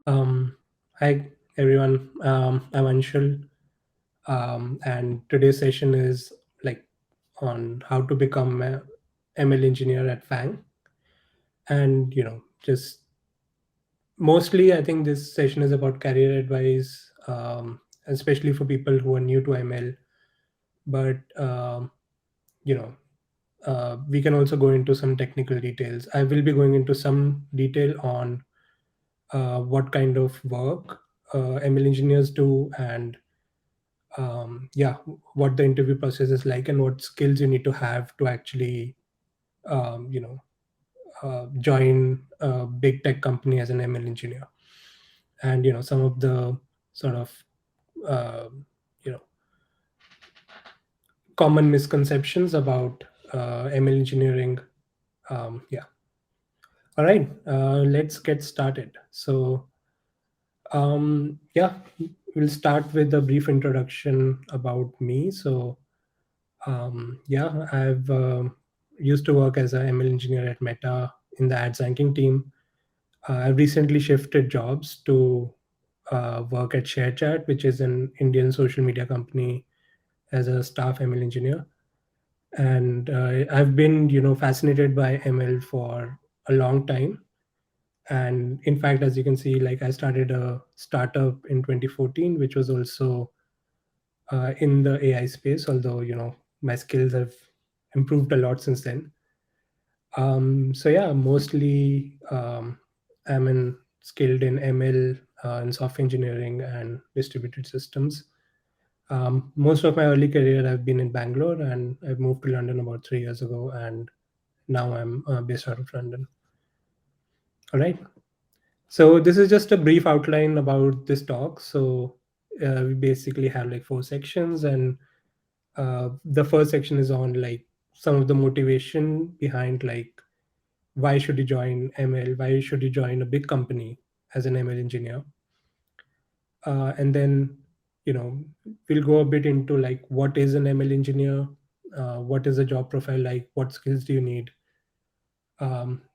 Um, Hi everyone. I'm Anshul, and today's session is like on how to become a ML engineer at FAANG. And just mostly, I think this session is about career advice, especially for people who are new to ML. But you know, we can also go into some technical details. I will be going into some detail on what kind of work ML engineers do, and yeah, what the interview process is like, and what skills you need to have to actually um, you know join a big tech company as an ML engineer. And some of the sort of uh, you know common misconceptions about ML engineering. Yeah. All right, let's get started. So yeah, we'll start with a brief introduction about me. So yeah, I've used to work as a ML engineer at Meta in the ads ranking team. I've recently shifted jobs to work at ShareChat, which is an Indian social media company, as a staff ML engineer. And I've been, fascinated by ML for a long time. And in fact, as you can see, like I started a startup in 2014, which was also in the AI space, although, my skills have improved a lot since then. So yeah, mostly I'm skilled in ML and software engineering and distributed systems. Most of my early career I've been in Bangalore, and I've moved to London about 3 years ago, and now I'm based out of London. All right. So this is just a brief outline about this talk. So we basically have like four sections, and the first section is on like some of the motivation behind like why should you join ML, why should you join a big company as an ML engineer, and then you know we'll go a bit into like what is an ML engineer, what is the job profile like, what skills do you need.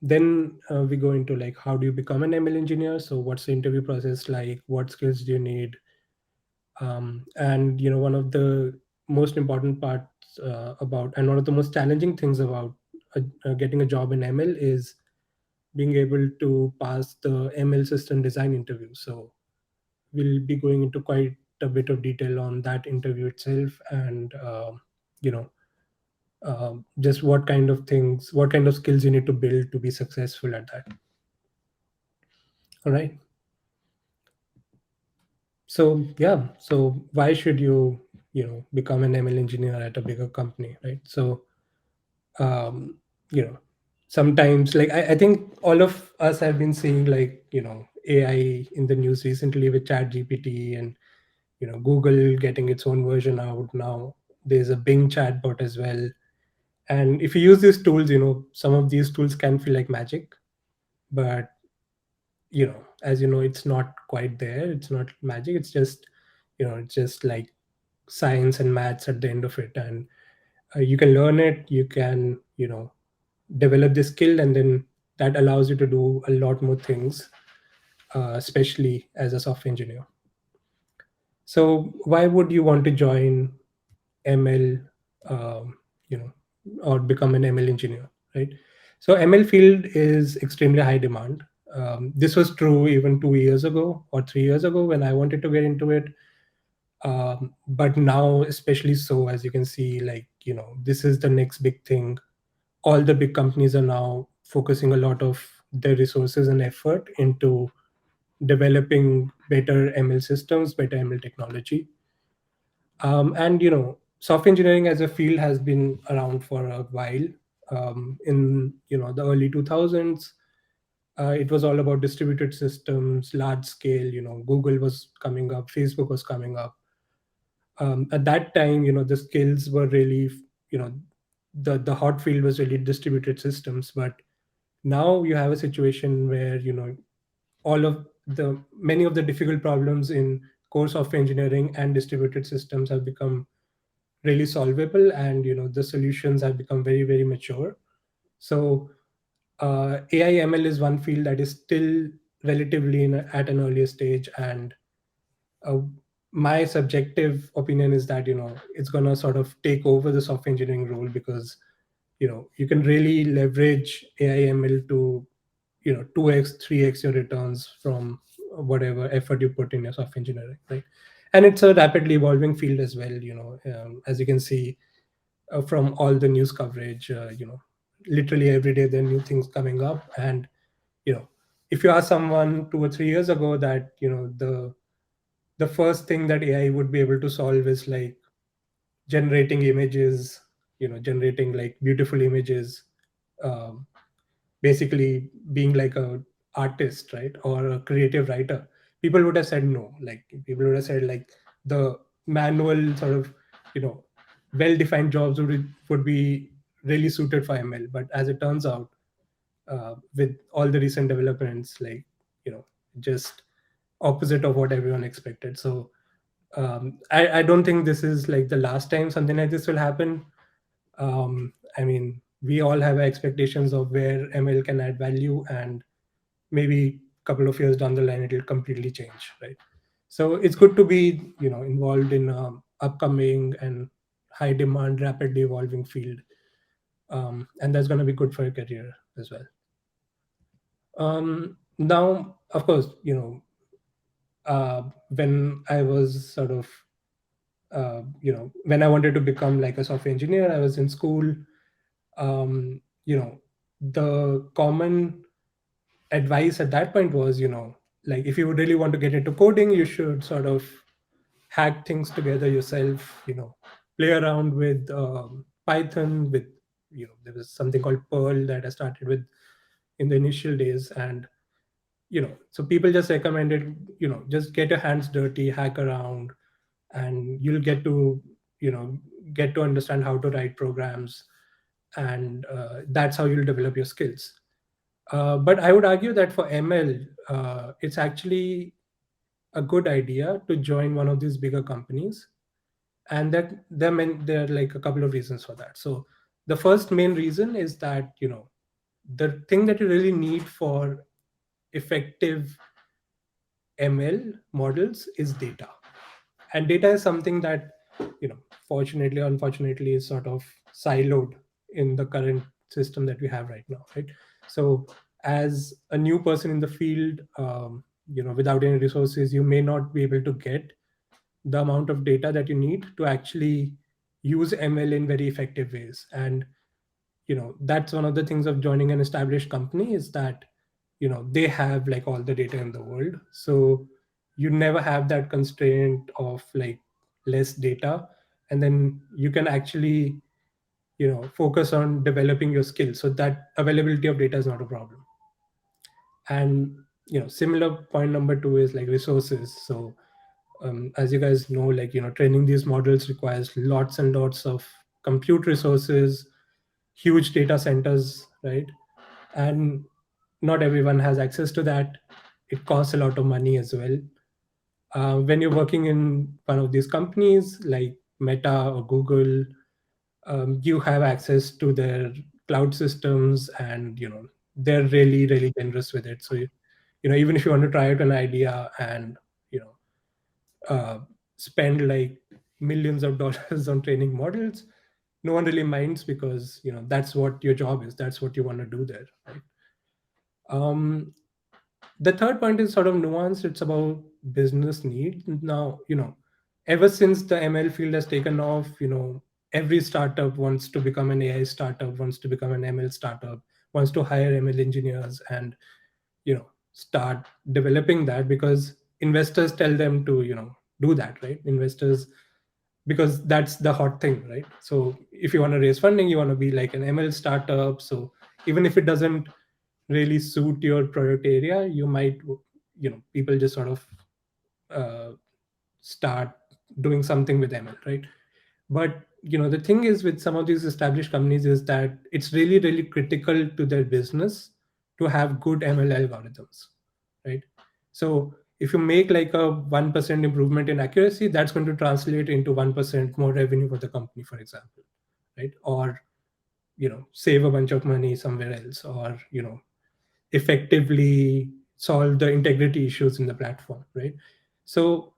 Then we go into like how do you become an ML engineer, so what's the interview process like, what skills do you need. And one of the most important parts about, and one of the most challenging things about getting a job in ML is being able to pass the ML system design interview. So we'll be going into quite a bit of detail on that interview itself, and you know just what kind of things, what kind of skills you need to build to be successful at that. All right. So yeah, so why should you become an ML engineer at a bigger company, right? So um, you know sometimes like I think all of us have been seeing like AI in the news recently with Chat GPT, and Google getting its own version out now. There's a Bing chatbot as well. And if you use these tools, some of these tools can feel like magic, but as it's not quite there. It's not magic. It's just it's just like science and maths at the end of it. And you can learn it, you can develop the skill, and then that allows you to do a lot more things, especially as a software engineer. So why would you want to join ML, you know, or become an ML engineer, right? So ML field is extremely high demand. This was true even 2 years ago or 3 years ago when I wanted to get into it. But now, especially so, as you can see, like this is the next big thing. All the big companies are now focusing a lot of their resources and effort into developing better ML systems, better ML technology. And software engineering as a field has been around for a while. In the early 2000s, it was all about distributed systems, large scale. Google was coming up, Facebook was coming up. At that time, the skills were really, you know the hot field was really distributed systems. But now you have a situation where all of the many of the difficult problems in core software engineering and distributed systems have become really solvable, and the solutions have become very, very mature. So AI ML is one field that is still relatively at an earlier stage. And uh, my subjective opinion is that it's going to sort of take over the software engineering role, because you can really leverage AI/ML to 2x 3x your returns from whatever effort you put in your software engineering, right? And it's a rapidly evolving field as well, as you can see from all the news coverage. Literally every day there are new things coming up. And you know if you ask someone 2 or 3 years ago that the first thing that AI would be able to solve is like generating images, generating like beautiful images, um, basically being like a artist, right, or a creative writer, people would have said no. Like people would have said like the manual sort of you know well-defined jobs would be really suited for ML. But as it turns out, with all the recent developments, like just opposite of what everyone expected. So I don't think this is like the last time something like this will happen. I mean, we all have expectations of where ML can add value, and maybe a couple of years down the line, it'll completely change, right? So it's good to be, involved in upcoming and high demand, rapidly evolving field, and that's going to be good for your career as well. Now, of course, when I was sort of when I wanted to become like a software engineer, I was in school. um, you know the common advice at that point was, like if you really want to get into coding, you should sort of hack things together yourself, play around with Python. With there was something called Perl that I started with in the initial days. And so people just recommended, just get your hands dirty, hack around, and you'll you know get to understand how to write programs. And that's how you'll develop your skills. But I would argue that for ML, it's actually a good idea to join one of these bigger companies. And there are like a couple of reasons for that. So the first main reason is that the thing that you really need for effective ML models is data. And data is something that, fortunately or unfortunately, is sort of siloed in the current system that we have right now, right? So as a new person in the field, without any resources, you may not be able to get the amount of data that you need to actually use ML in very effective ways. And that's one of the things of joining an established company, is that they have like all the data in the world. So you never have that constraint of like less data. And then you can actually focus on developing your skills, so that availability of data is not a problem. And similar point number two is like resources. So as you guys know, like training these models requires lots and lots of compute resources, huge data centers, right? And not everyone has access to that. It costs a lot of money as well. When you're working in one of these companies like Meta or Google, you have access to their cloud systems, and they're really really generous with it. So even if you want to try out an idea and you know spend like millions of dollars on training models, no one really minds, because that's what your job is, that's what you want to do there, right? um, the third point is sort of nuanced. It's about business need. Now, ever since the ML field has taken off, every startup wants to become an AI startup, wants to become an ML startup, wants to hire ML engineers, and start developing that, because investors tell them to do that, right? Investors, because that's the hot thing, right? So if you want to raise funding, you want to be like an ML startup. So even if it doesn't really suit your product area, you might, people just sort of uh, start doing something with ML, right? But the thing is with some of these established companies is that it's really really critical to their business to have good ML algorithms, right? So if you make like a 1% improvement in accuracy, that's going to translate into 1% more revenue for the company, for example, right? Or save a bunch of money somewhere else, or effectively solve the integrity issues in the platform, right? So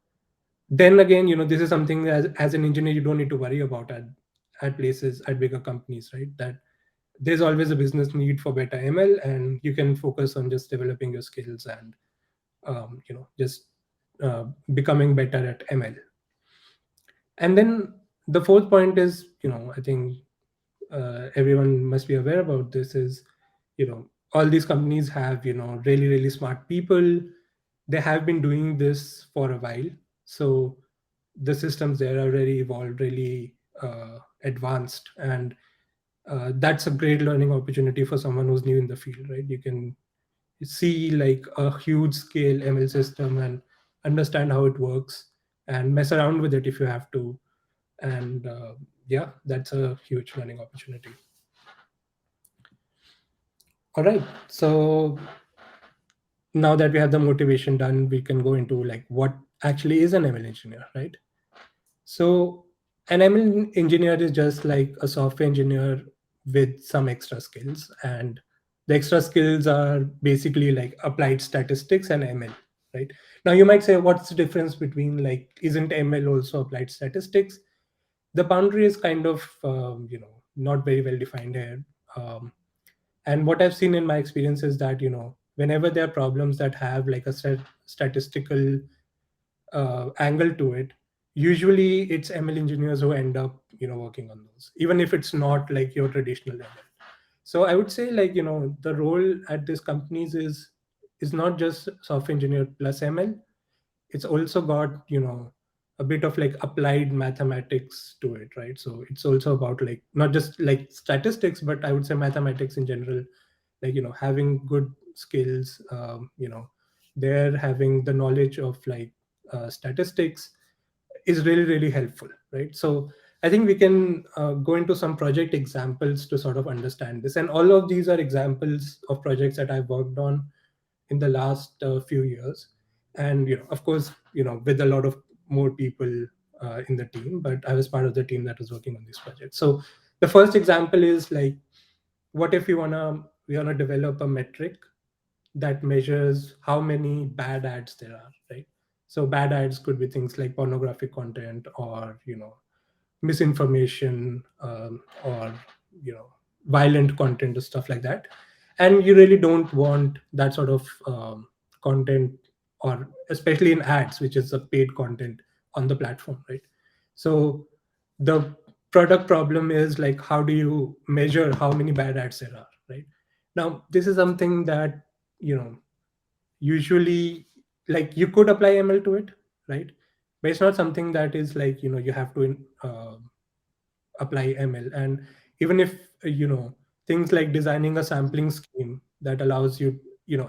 then again, this is something as an engineer you don't need to worry about at places, at bigger companies, right? That there's always a business need for better ML, and you can focus on just developing your skills and just becoming better at ML. And then the fourth point is, I think everyone must be aware about this is, all these companies have, really, really smart people. They have been doing this for a while. So the systems there are really evolved, really advanced. And that's a great learning opportunity for someone who's new in the field, right? You can see like a huge scale ML system and understand how it works and mess around with it if you have to. And yeah, that's a huge learning opportunity. All right, so now that we have the motivation done, we can go into like what actually is an ML engineer, right? So an ML engineer is just like a software engineer with some extra skills, and the extra skills are basically like applied statistics and ML, right? Now you might say, what's the difference between, like, isn't ML also applied statistics? The boundary is kind of not very well defined here. Um, and what I've seen in my experience is that, whenever there are problems that have like a statistical angle to it, usually it's ML engineers who end up working on those, even if it's not like your traditional ML. So I would say, like, the role at these companies is not just software engineer plus ML. It's also got a bit of like applied mathematics to it, right? So it's also about like not just like statistics, but I would say mathematics in general, like having good skills, they're having the knowledge of like statistics is really, really helpful, right? So I think we can go into some project examples to sort of understand this, and all of these are examples of projects that I've worked on in the last few years. And of course, with a lot of more people in the team, but I was part of the team that was working on this project. So the first example is like, what if we wanna develop a metric that measures how many bad ads there are, right? So bad ads could be things like pornographic content, or misinformation, or violent content or stuff like that. And you really don't want that sort of content, or especially in ads, which is a paid content on the platform, right? So the product problem is like, how do you measure how many bad ads there are, right? Now this is something that you know usually, like, you could apply ML to it, right? But it's not something that is like you have to apply ML. And even if things like designing a sampling scheme that allows you,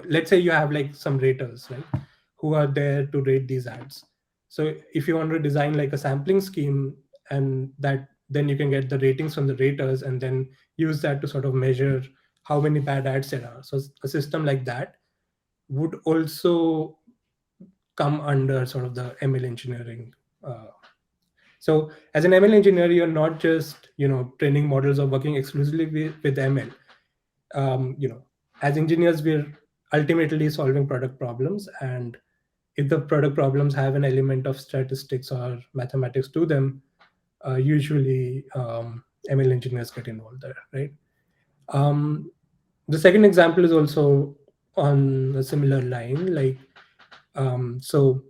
let's say you have like some raters, right, who are there to rate these ads. So if you want to design like a sampling scheme, and that then you can get the ratings from the raters and then use that to sort of measure how many bad ads there are. So a system like that would also come under sort of the ML engineering. So as an ML engineer, you're not just training models or working exclusively with ML. Um, you know, as engineers, we're ultimately solving product problems, and if the product problems have an element of statistics or mathematics to them, usually ML engineers get involved there, right? Um, the second example is also on a similar line, like, so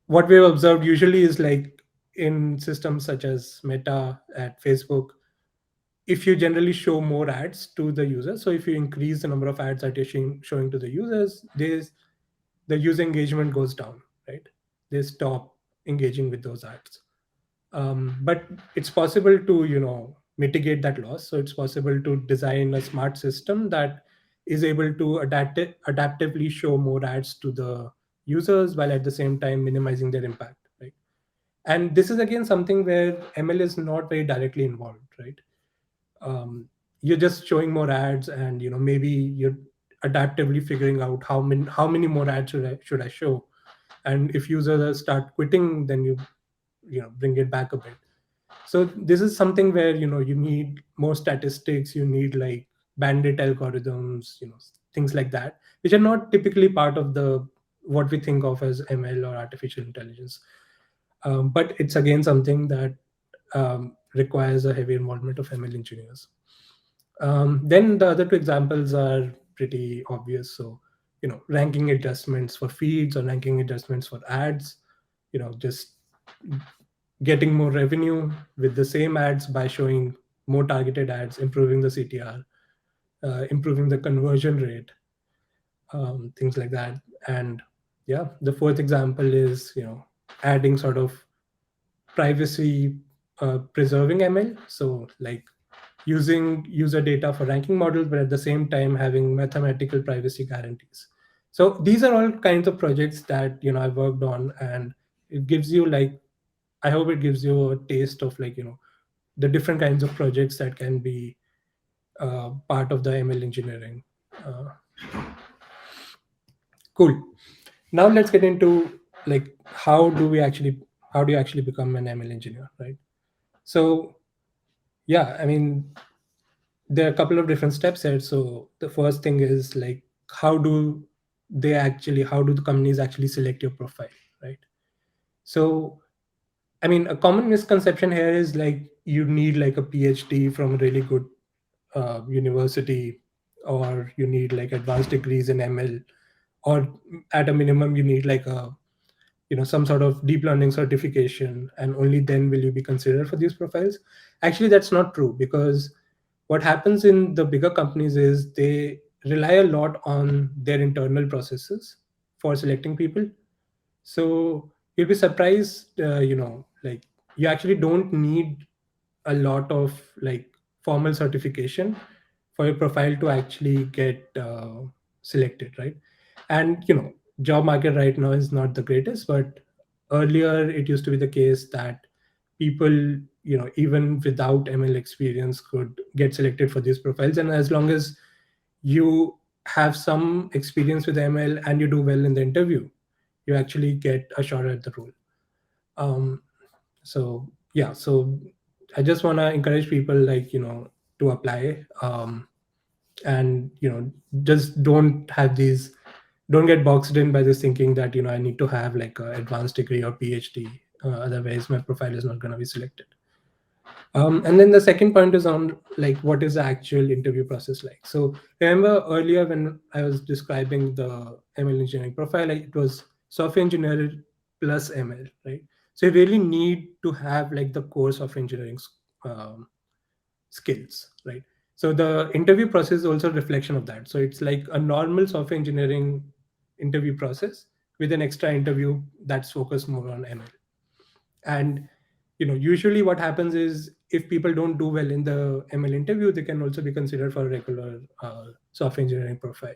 what we've observed usually is like, in systems such as Meta at Facebook, if you generally show more ads to the user, so if you increase the number of ads that you're showing to the users, the user engagement goes down, right? They stop engaging with those ads. But it's possible to mitigate that loss. So it's possible to design a smart system that is able to adaptively show more ads to the users, while at the same time minimizing their impact, right? And this is again something where ML is not very directly involved, right? You're just showing more ads, and maybe you're adaptively figuring out how many more ads should I show. And if users start quitting, then you bring it back a bit. So this is something where you need more statistics, you need like bandit algorithms, things like that, which are not typically part of the what we think of as ML or artificial intelligence. But it's again something that requires a heavy involvement of ML engineers. Then the other two examples are pretty obvious. So, ranking adjustments for feeds or ranking adjustments for ads, just getting more revenue with the same ads by showing more targeted ads, improving the CTR, improving the conversion rate, things like that. And yeah, the fourth example is, adding sort of privacy preserving ML. So, like using user data for ranking models, but at the same time having mathematical privacy guarantees. So these are all kinds of projects that I worked on, and it gives you like, I hope it gives you a taste of like the different kinds of projects that can be part of the ML engineering. Uh, cool. Now let's get into like how do you actually become an ML engineer, right? So yeah, I mean, there are a couple of different steps here. So the first thing is like, how do how do the companies actually select your profile, right? So I mean, a common misconception here is like you need like a PhD from a really good university, or you need like advanced degrees in ML, or at a minimum you need like a some sort of deep learning certification, and only then will you be considered for these profiles. Actually, that's not true, because what happens in the bigger companies is they rely a lot on their internal processes for selecting people. So you'll be surprised, like you actually don't need a lot of like formal certification for your profile to actually get selected, right? And job market right now is not the greatest, but earlier it used to be the case that people, even without ML experience could get selected for these profiles. And as long as you have some experience with ML and you do well in the interview, you actually get a shot at the role. um, so yeah, so I just want to encourage people like to apply, and just don't get boxed in by this thinking that I need to have like an advanced degree or PhD, otherwise my profile is not going to be selected. And then the second point is on like what is the actual interview process like. So remember earlier when I was describing the ML engineering profile, like, it was software engineering plus ML, right? So you really need to have like the core software engineering um, skills, right? So the interview process is also a reflection of that. So it's like a normal software engineering interview process with an extra interview that's focused more on ML. And usually what happens is if people don't do well in the ML interview, they can also be considered for a regular software engineering profile.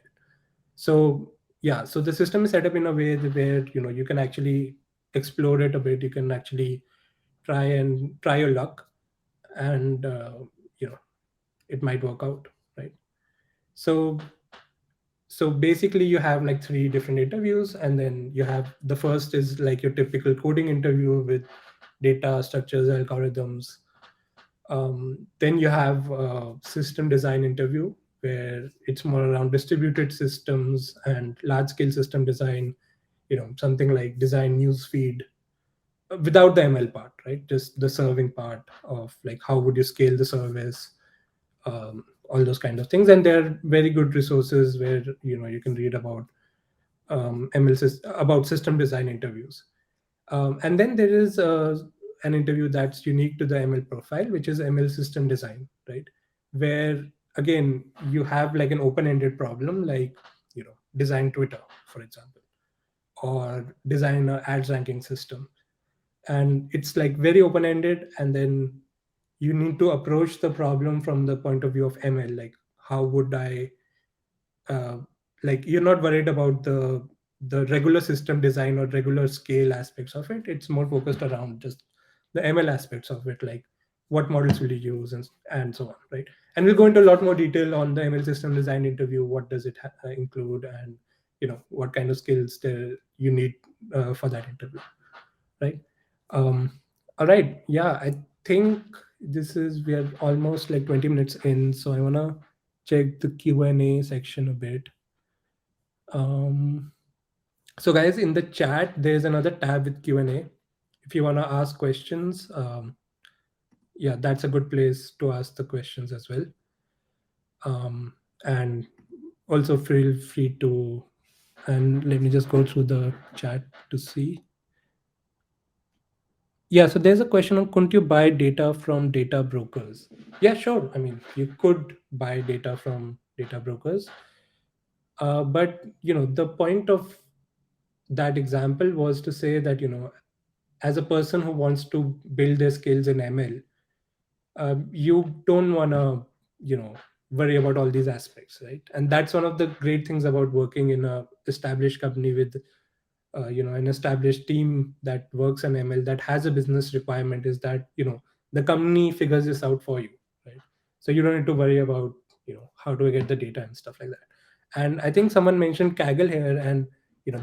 So yeah, so the system is set up in a way where you can actually explore it a bit. You can actually try your luck, and you know it might work out, right? So basically you have like three different interviews, and then you have the first is like your typical coding interview with data structures, algorithms. Then you have a system design interview where it's more around distributed systems and large scale system design, something like design news feed without the ML part, right? Just the serving part of like how would you scale the service, all those kind of things. And there are very good resources where you can read about about system design interviews. And then there is an interview that's unique to the ML profile, which is ML system design, right? Where again you have like an open-ended problem, like design Twitter, for example, or design a ads ranking system, and it's like very open-ended. And then you need to approach the problem from the point of view of ML, like how would I uh, like you're not worried about the regular system design or regular scale aspects of it. It's more focused around just the ML aspects of it, like what models will you use, and so on, right? And we'll go into a lot more detail on the ML system design interview. What does it include, and what kind of skills you need for that interview, right? um all right, yeah, I think we are almost like 20 minutes in, so I want to check the Q&A section a bit. Um, so guys, in the chat, there's another tab with Q&A. If you want to ask questions, yeah, that's a good place to ask the questions as well. And also feel free to, and let me just go through the chat to see. Yeah, so there's a question on, couldn't you buy data from data brokers? Yeah, sure. I mean, you could buy data from data brokers, but the point of that example was to say that as a person who wants to build their skills in ML, you don't want to you know worry about all these aspects, right? And that's one of the great things about working in a established company with an established team that works on ML that has a business requirement, is that the company figures this out for you, right? So you don't need to worry about how do I get the data and stuff like that. And I think someone mentioned Kaggle here, and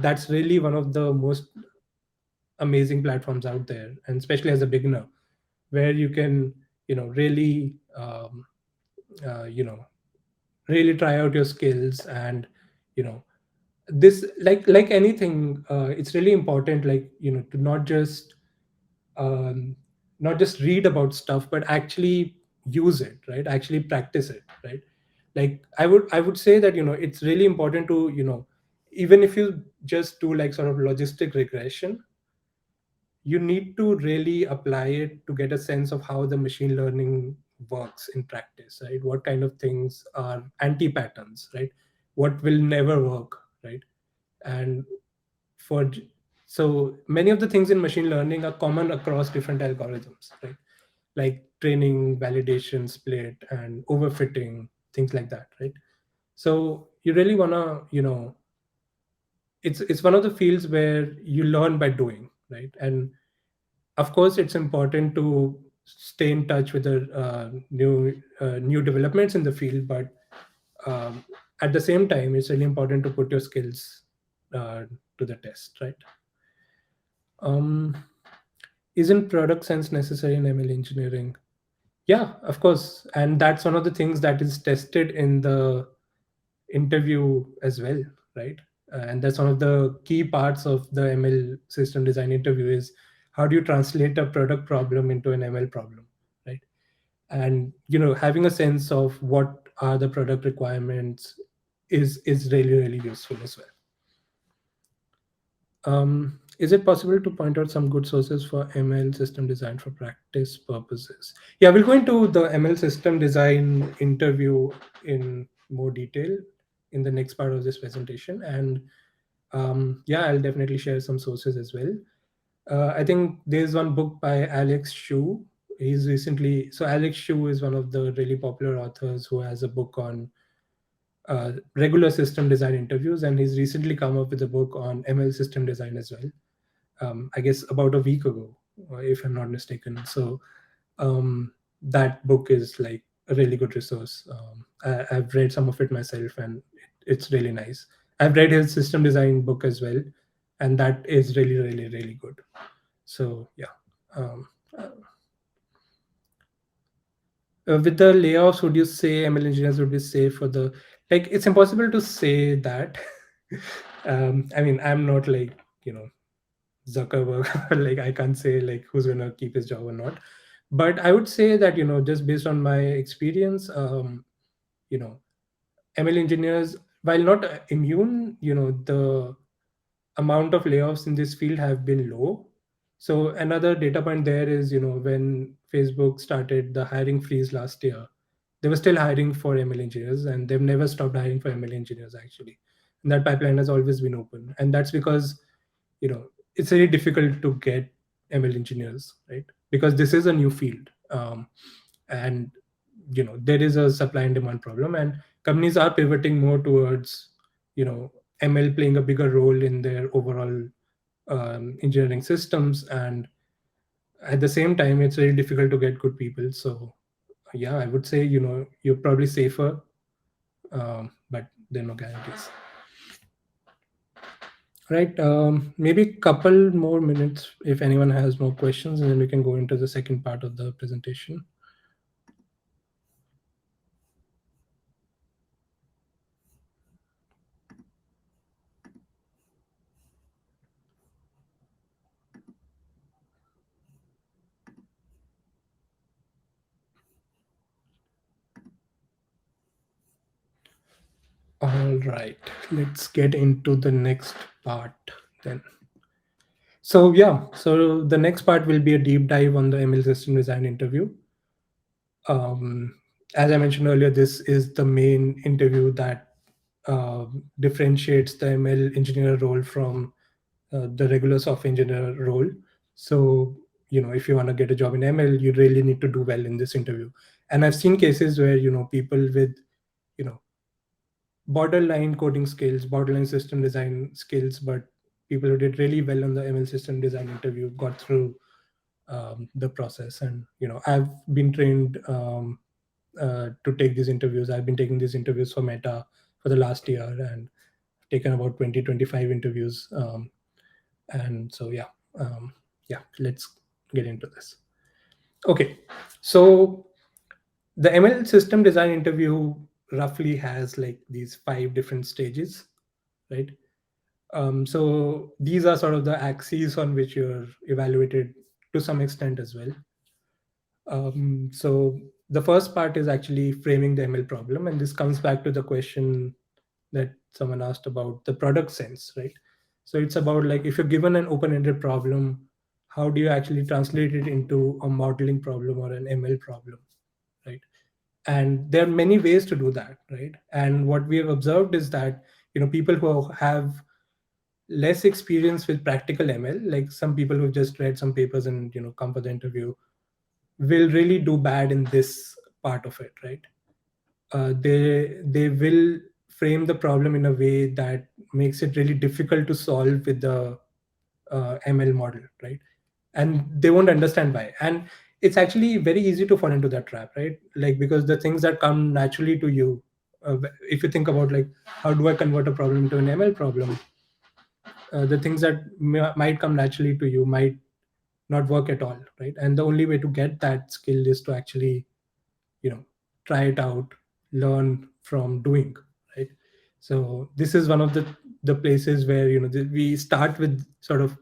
that's really one of the most amazing platforms out there, and especially as a beginner, where you can really uh, you know really try out your skills. And you know this, like anything, it's really important, like to um, not just read about stuff, but actually use it, right? Actually practice it, right? Like I would say that it's really important to even if you just do like sort of logistic regression, you need to really apply it to get a sense of how the machine learning works in practice, right? What kind of things are anti patterns, right? What will never work, right? And for so many of the things in machine learning are common across different algorithms, right? Like training, validation, split, and overfitting, things like that, right? So you really want to it's one of the fields where you learn by doing, right? And of course it's important to stay in touch with the new developments in the field, but um, at the same time it's really important to put your skills uh, to the test, right? um, isn't product sense necessary in ML engineering? Yeah, of course, and that's one of the things that is tested in the interview as well, right? And that's one of the key parts of the ML system design interview, is how do you translate a product problem into an ML problem, right? And having a sense of what are the product requirements is really really useful as well. Is it possible to point out some good sources for ML system design for practice purposes? Yeah, we'll go into the ML system design interview in more detail in the next part of this presentation. And yeah, I'll definitely share some sources as well. I think there's one book by Alex Shu. Alex Shu is one of the really popular authors who has a book on regular system design interviews, and he's recently come up with a book on ML system design as well. I guess about a week ago, if I'm not mistaken. So that book is like a really good resource. I've read some of it myself, and it's really nice. I've read his system design book as well, and that is really, really, really good. So yeah. Um, with the layoffs, would you say ML engineers would be safe for the, like? It's impossible to say that. I mean, I'm not like Zuckerberg. Like I can't say like who's gonna keep his job or not. But I would say that just based on my experience, you know, ML engineers, while not immune, the amount of layoffs in this field have been low. So another data point there is, when Facebook started the hiring freeze last year, they were still hiring for ML engineers, and they've never stopped hiring for ML engineers actually. And that pipeline has always been open, and that's because it's very difficult to get ML engineers, right? Because this is a new field, and there is a supply and demand problem, and companies are pivoting more towards ML playing a bigger role in their overall engineering systems. And at the same time, it's very difficult to get good people. So yeah, I would say you're probably safer, but there are no guarantees. Right. Maybe a couple more minutes if anyone has more questions, and then we can go into the second part of the presentation. All right, let's get into the next part then. So yeah, so the next part will be a deep dive on the ML system design interview. Um, as I mentioned earlier, this is the main interview that differentiates the ML engineer role from the regular software engineer role. So, if you want to get a job in ML, you really need to do well in this interview. And I've seen cases where, people with, you know, borderline coding skills, borderline system design skills, but people who did really well on the ML system design interview got through the process. And, I've been trained to take these interviews. I've been taking these interviews for Meta for the last year and taken about 20-25 interviews. And so, yeah, let's get into this. Okay. So the ML system design interview roughly has like these 5 different stages, right? So these are sort of the axes on which you're evaluated to some extent as well. So the first part is actually framing the ML problem, and this comes back to the question that someone asked about the product sense, right? So it's about like if you're given an open-ended problem, how do you actually translate it into a modeling problem or an ML problem, right? And there are many ways to do that, right? And what we have observed is that people who have less experience with practical ML, like some people who just read some papers and come for the interview, will really do bad in this part of it, right? They will frame the problem in a way that makes it really difficult to solve with the ML model, right? And they won't understand why. And it's actually very easy to fall into that trap, right? Like because the things that come naturally to you, if you think about like how do I convert a problem into an ML problem, the things that might come naturally to you might not work at all, right? And the only way to get that skill is to actually you know try it out, learn from doing, right? So this is one of the places where we start with sort of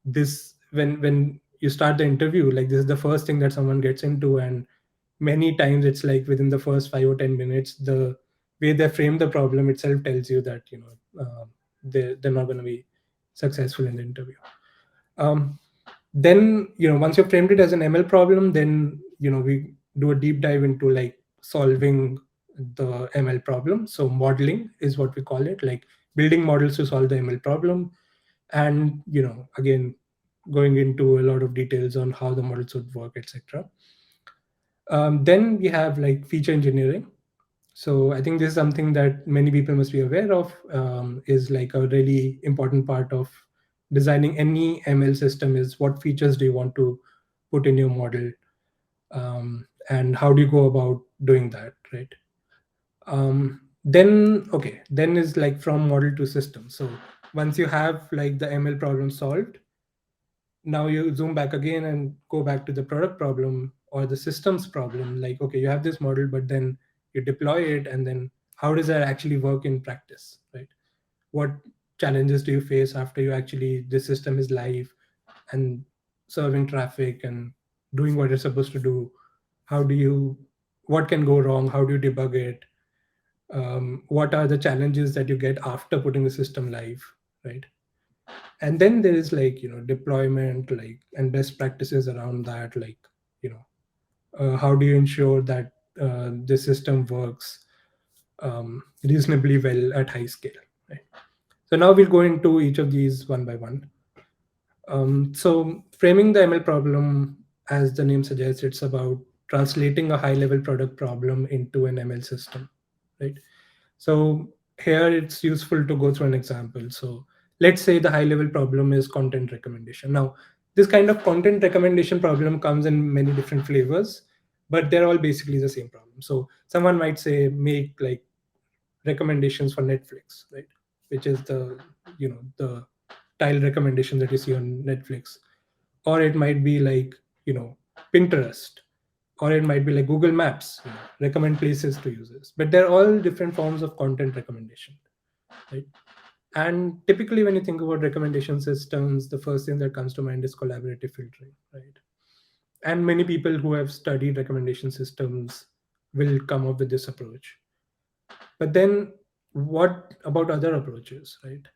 this when you start the interview, like this is the first thing that someone gets into, and many times it's like within the first 5 or 10 minutes, the way they frame the problem itself tells you that they're not going to be successful in the interview. Then once you've framed it as an ML problem, then we do a deep dive into like solving the ML problem. So modeling is what we call it, like building models to solve the ML problem. And again, going into a lot of details on how the models would work, etc. Then we have like feature engineering. So I think this is something that many people must be aware of, is like a really important part of designing any ML system is what features do you want to put in your model, and how do you go about doing that, right? Then is like from model to system. So once you have like the ML problem solved, now you zoom back again and go back to the product problem or the systems problem. Like, okay, you have this model, but then you deploy it, and then how does that actually work in practice, right? What challenges do you face after you actually the system is live and serving traffic and doing what it's supposed to do? How do you what can go wrong? How do you debug it? What are the challenges that you get after putting the system live, right? And then there is like deployment, like, and best practices around that, like you know how do you ensure that the system works reasonably well at high scale, right? So now we'll go into each of these one by one. So framing the ML problem, as the name suggests, it's about translating a high level product problem into an ML system, right? So here it's useful to go through an example. So let's say the high level problem is content recommendation. Now, this kind of content recommendation problem comes in many different flavors, but they're all basically the same problem. So someone might say make like recommendations for Netflix, right? Which is the tile recommendation that you see on Netflix. Or it might be like, Pinterest, or it might be like Google Maps, recommend places to users. But they're all different forms of content recommendation, right? And typically, when you think about recommendation systems, the first thing that comes to mind is collaborative filtering, right? And many people who have studied recommendation systems will come up with this approach. But then what about other approaches, right?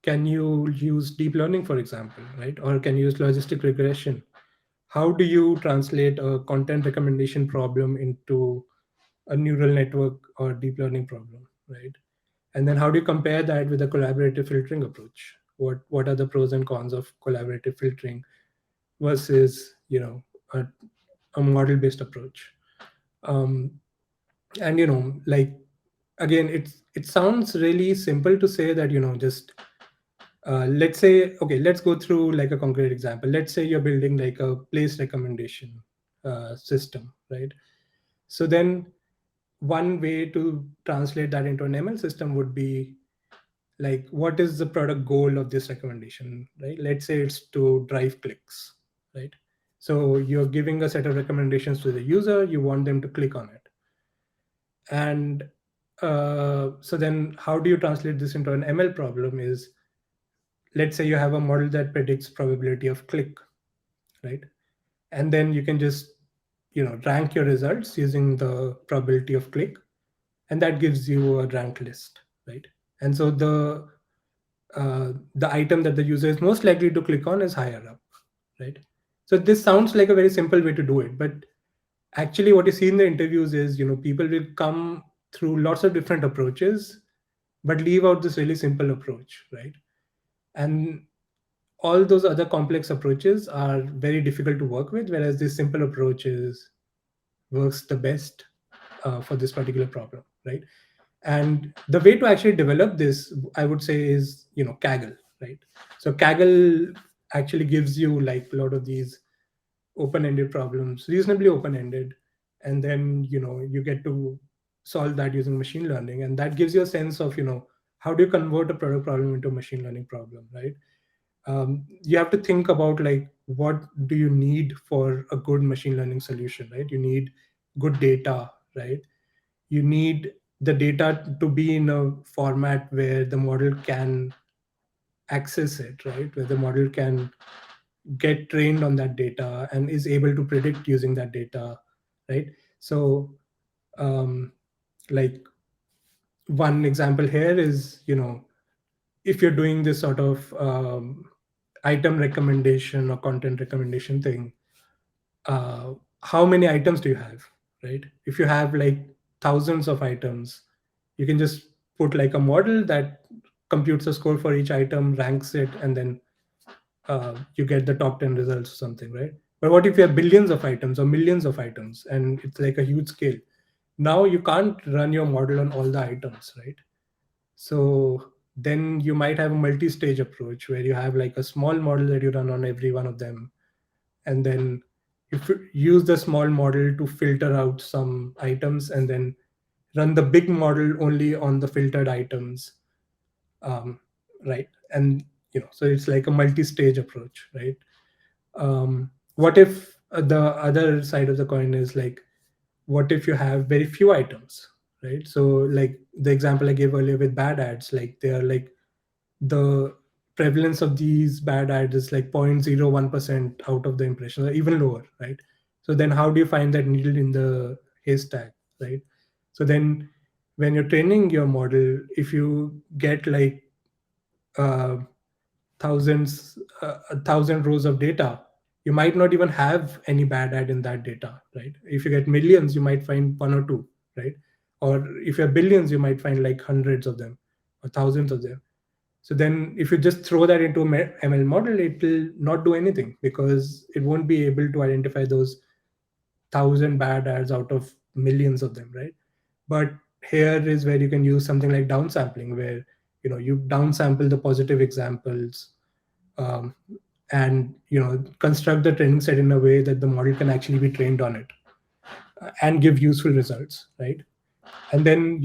Can you use deep learning, for example, right? Or can you use logistic regression? How do you translate a content recommendation problem into a neural network or deep learning problem, right? And then how do you compare that with a collaborative filtering approach? What are the pros and cons of collaborative filtering versus, a, a model based approach? um, and like, again, it sounds really simple to say that, just let's say, okay, let's go through like a concrete example. Let's say you're building like a place recommendation system, right? So then one way to translate that into an ML system would be like, what is the product goal of this recommendation, right? Let's say it's to drive clicks, right? So you're giving a set of recommendations to the user, you want them to click on it. And so then how do you translate this into an ML problem is, let's say you have a model that predicts probability of click, right? And then you can just rank your results using the probability of click, and that gives you a rank list, right? And so the item that the user is most likely to click on is higher up, right? So this sounds like a very simple way to do it, but actually what you see in the interviews is, people will come through lots of different approaches but leave out this really simple approach, right? And all those other complex approaches are very difficult to work with, whereas this simple approach is works the best for this particular problem, right? And the way to actually develop this, I would say, is Kaggle, right? So Kaggle actually gives you like a lot of these open-ended problems, reasonably open-ended, and then you get to solve that using machine learning, and that gives you a sense of how do you convert a product problem into a machine learning problem, right? You have to think about like, what do you need for a good machine learning solution, right? You need good data, right? You need the data to be in a format where the model can access it, right? Where the model can get trained on that data and is able to predict using that data, right? So um, like, one example here is, if you're doing this sort of item recommendation or content recommendation thing, uh, how many items do you have, right? If you have like thousands of items, you can just put like a model that computes a score for each item, ranks it, and then you get the top 10 results or something, right? But what if you have billions of items or millions of items and it's like a huge scale? Now you can't run your model on all the items, right? So then you might have a multi-stage approach where you have like a small model that you run on every one of them, and then use the small model to filter out some items, and then run the big model only on the filtered items, um, right? And so it's like a multi-stage approach, right? What if the other side of the coin is like, what if you have very few items, right? So like the example I gave earlier with bad ads, like they are like, the prevalence of these bad ads is like 0.01% out of the impressions, or even lower, right? So then how do you find that needle in the haystack, right? So then when you're training your model, if you get like uh, a thousand rows of data, you might not even have any bad ad in that data, right? If you get millions, you might find one or two, right? Or if you have billions, you might find like hundreds of them or thousands of them. So then if you just throw that into a ML model, it will not do anything because it won't be able to identify those thousand bad ads out of millions of them, right? But here is where you can use something like downsampling, where you downsample the positive examples, um, and construct the training set in a way that the model can actually be trained on it, and give useful results, right? And then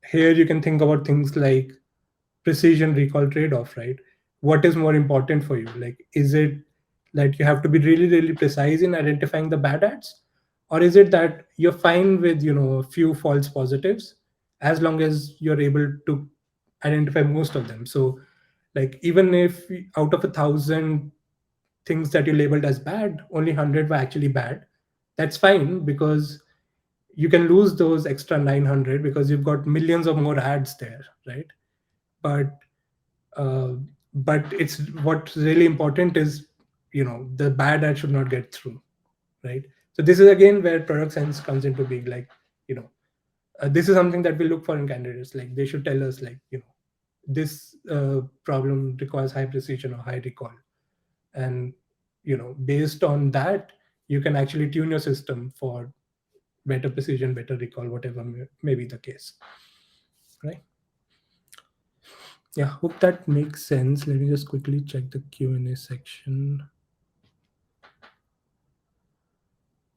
here you can think about things like precision recall trade-off, right? What is more important for you? Like, is it that you have to be really really precise in identifying the bad ads, or is it that you're fine with a few false positives as long as you're able to identify most of them? So like, even if out of 1,000 things that you labeled as bad, only 100 were actually bad, that's fine, because you can lose those extra 900 because you've got millions of more ads there, right? But uh, but it's what's really important is, the bad ad should not get through, right? So this is again where product sense comes into being. Like, you know this is something that we look for in candidates. Like, they should tell us, like, this problem requires high precision or high recall, and based on that, you can actually tune your system for better precision, better recall, whatever may be the case, right? Yeah, hope that makes sense. Let me just quickly check the Q&A section.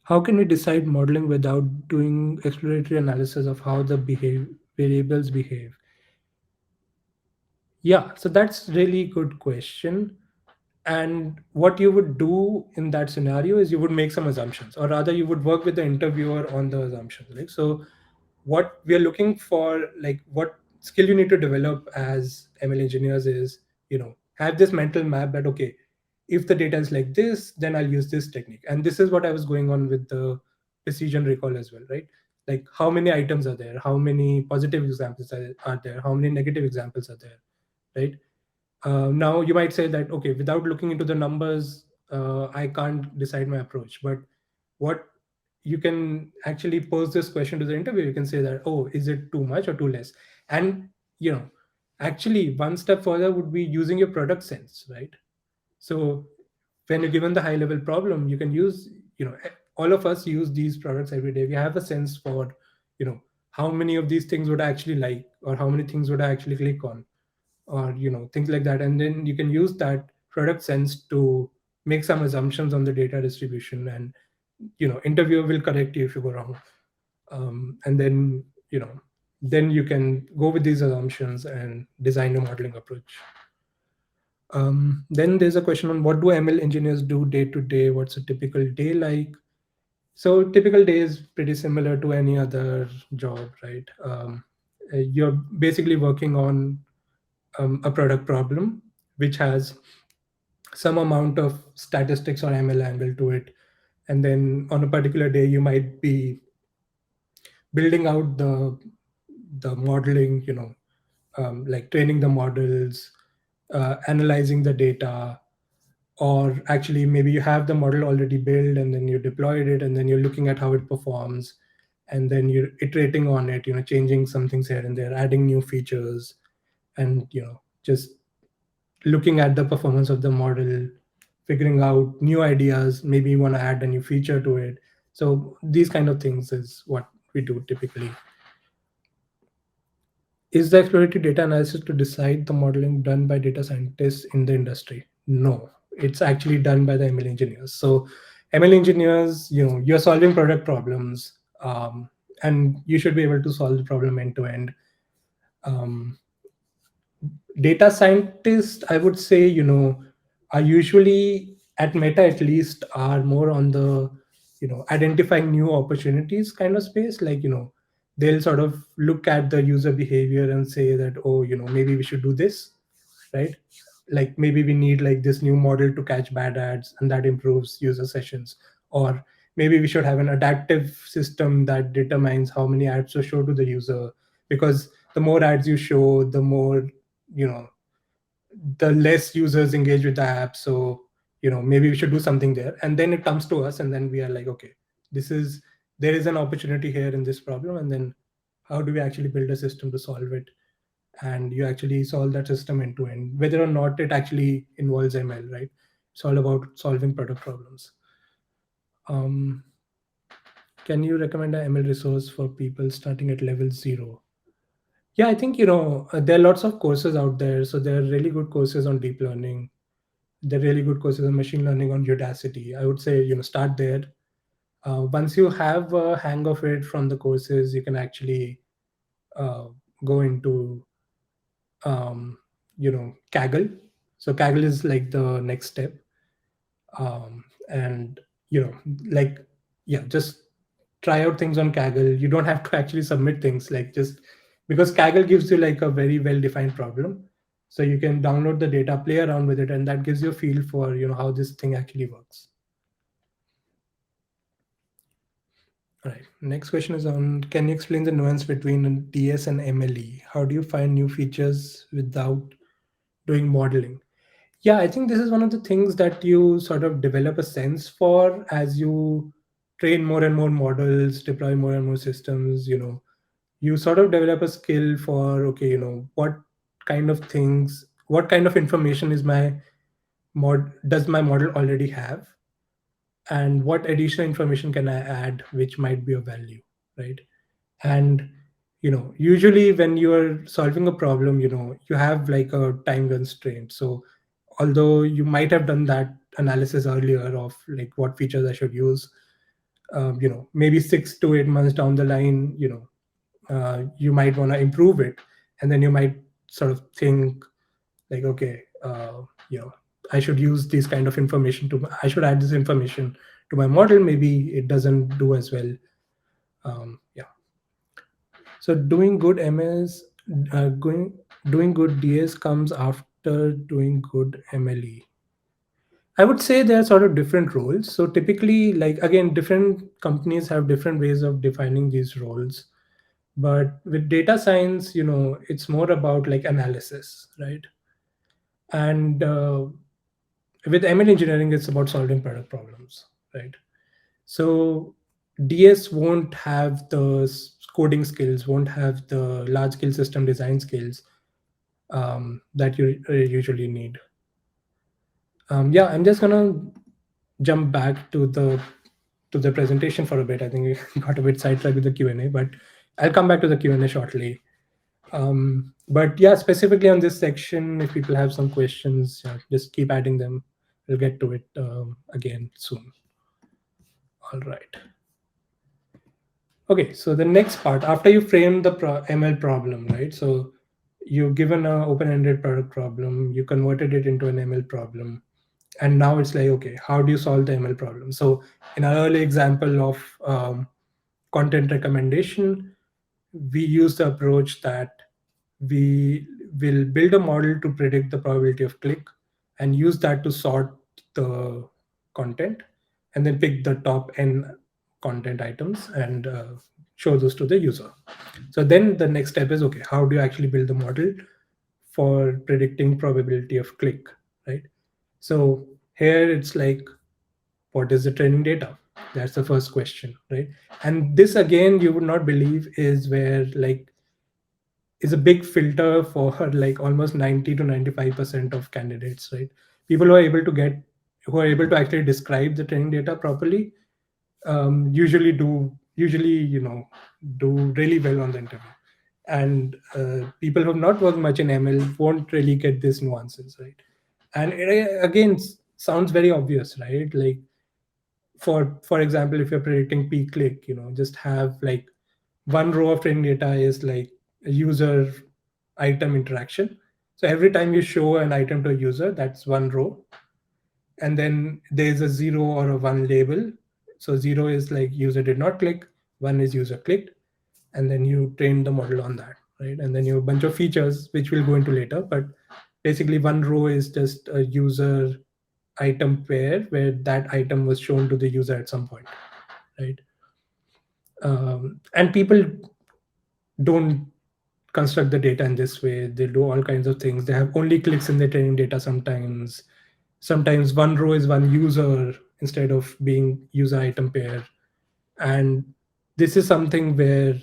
How can we decide modeling without doing exploratory analysis of how the variables behave? Yeah, so that's really good question. And what you would do in that scenario is you would make some assumptions, or rather you would work with the interviewer on the assumptions. Like, so what we are looking for, like what skill you need to develop as ML engineers is, have this mental map that, okay, if the data is like this, then I'll use this technique. And this is what I was going on with the precision recall as well, right? Like, how many items are there, how many positive examples are there, how many negative examples are there, right? Now you might say that, okay, without looking into the numbers, I can't decide my approach. But what you can actually pose this question to the interview, you can say that, oh, is it too much or too less? And you know actually, one step further would be using your product sense, right? So when you're given the high level problem, you can use, all of us use these products every day. We have a sense for, how many of these things would I actually like, or how many things would I actually click on, or things like that. And then you can use that product sense to make some assumptions on the data distribution, and interviewer will correct you if you go wrong. And then then you can go with these assumptions and design a modeling approach. Then there's a question on, what do ML engineers do day to day? What's a typical day like? So typical day is pretty similar to any other job, right? You're basically working on a product problem which has some amount of statistics or ML angle to it. And then on a particular day, you might be building out the modeling, like training the models, analyzing the data, or actually maybe you have the model already built and then you deployed it, and then you're looking at how it performs, and then you're iterating on it, changing some things here and there, adding new features, and just looking at the performance of the model, figuring out new ideas, maybe you want to add a new feature to it. So these kind of things is what we do typically. Is the exploratory data analysis to decide the modeling done by data scientists in the industry? No, it's actually done by the ML engineers. So ML engineers, you're solving product problems, and you should be able to solve the problem end to end. Um, Data scientists, I would say, are usually, at Meta at least, are more on the identifying new opportunities kind of space. Like, they'll sort of look at the user behavior and say that, oh, maybe we should do this, right? Like, maybe we need like this new model to catch bad ads, and that improves user sessions. Or maybe we should have an adaptive system that determines how many ads to show to the user, because the more ads you show, the more, you know the less users engage with the app. So maybe we should do something there. And then it comes to us, and then we are like, okay, there is an opportunity here in this problem, and then how do we actually build a system to solve it? And you actually solve that system end to end, whether or not it actually involves ML, right? It's all about solving product problems. um, can you recommend an ML resource for people starting at level 0? Yeah, I think there are lots of courses out there. So there are really good courses on deep learning. There are really good courses on machine learning on Udacity. I would say start there. Once you have a hang of it from the courses, you can actually uh, go into Kaggle. So Kaggle is like the next step. And like, yeah, just try out things on Kaggle. You don't have to actually submit things, like, just because Kaggle gives you like a very well defined problem. So you can download the data, play around with it, and that gives you a feel for how this thing actually works. All right. Next question is on, can you explain the nuance between DS and MLE? How do you find new features without doing modeling? Yeah, I think this is one of the things that you sort of develop a sense for as you train more and more models, deploy more and more systems. You sort of develop a skill for, okay, what kind of things, what kind of information is my does my model already have, and what additional information can I add which might be of value, right? And usually when you are solving a problem, you have like a time constraint. So although you might have done that analysis earlier of like what features I should use, maybe 6 to 8 months down the line, you might want to improve it, and then you might sort of think like, okay, I should use this kind of information to, I should add this information to my model. Maybe it doesn't do as well. Yeah. So doing good MS, going doing good DS comes after doing good MLE. I would say there are sort of different roles. So typically, like again, different companies have different ways of defining these roles. But with data science, it's more about like analysis, right? And with ML engineering, it's about solving product problems, right? So DS won't have the coding skills, won't have the large scale system design skills that you usually need. Yeah, I'm just gonna jump back to the presentation for a bit. I think we got a bit sidetracked with the Q&A, but I'll come back to the Q&A shortly. But yeah, specifically on this section, if people have some questions, yeah, just keep adding them. We'll get to it again soon. All right. Okay, so the next part, after you frame the ML problem, right? So you've given an open-ended product problem, you converted it into an ML problem, and now it's like, okay, how do you solve the ML problem? So in our early example of content recommendation, we use the approach that we will build a model to predict the probability of click and use that to sort the content, and then pick the top n content items and show those to the user. So then the next step is, okay, how do you actually build the model for predicting probability of click, right? So here it's like, what is the training data? That's the first question, right? And this again, you would not believe, is where like is a big filter for like almost 90 to 95% of candidates, right? People who are able to actually describe the training data properly, usually do really well on the interview. And people who have not worked much in ML won't really get these nuances, right? And it again sounds very obvious, right? Like for example, if you're predicting peak click, just have like one row of training data is like a user item interaction. So every time you show an item to a user, that's one row. And then there's a 0 or a 1 label. So 0 is like user did not click, 1 is user clicked, and then you train the model on that, right? And then you have a bunch of features which we'll go into later, but basically one row is just a user item pair where that item was shown to the user at some point, right? And people don't construct the data in this way. They do all kinds of things. They have only clicks in their training data sometimes. Sometimes one row is one user instead of being user item pair. And this is something where,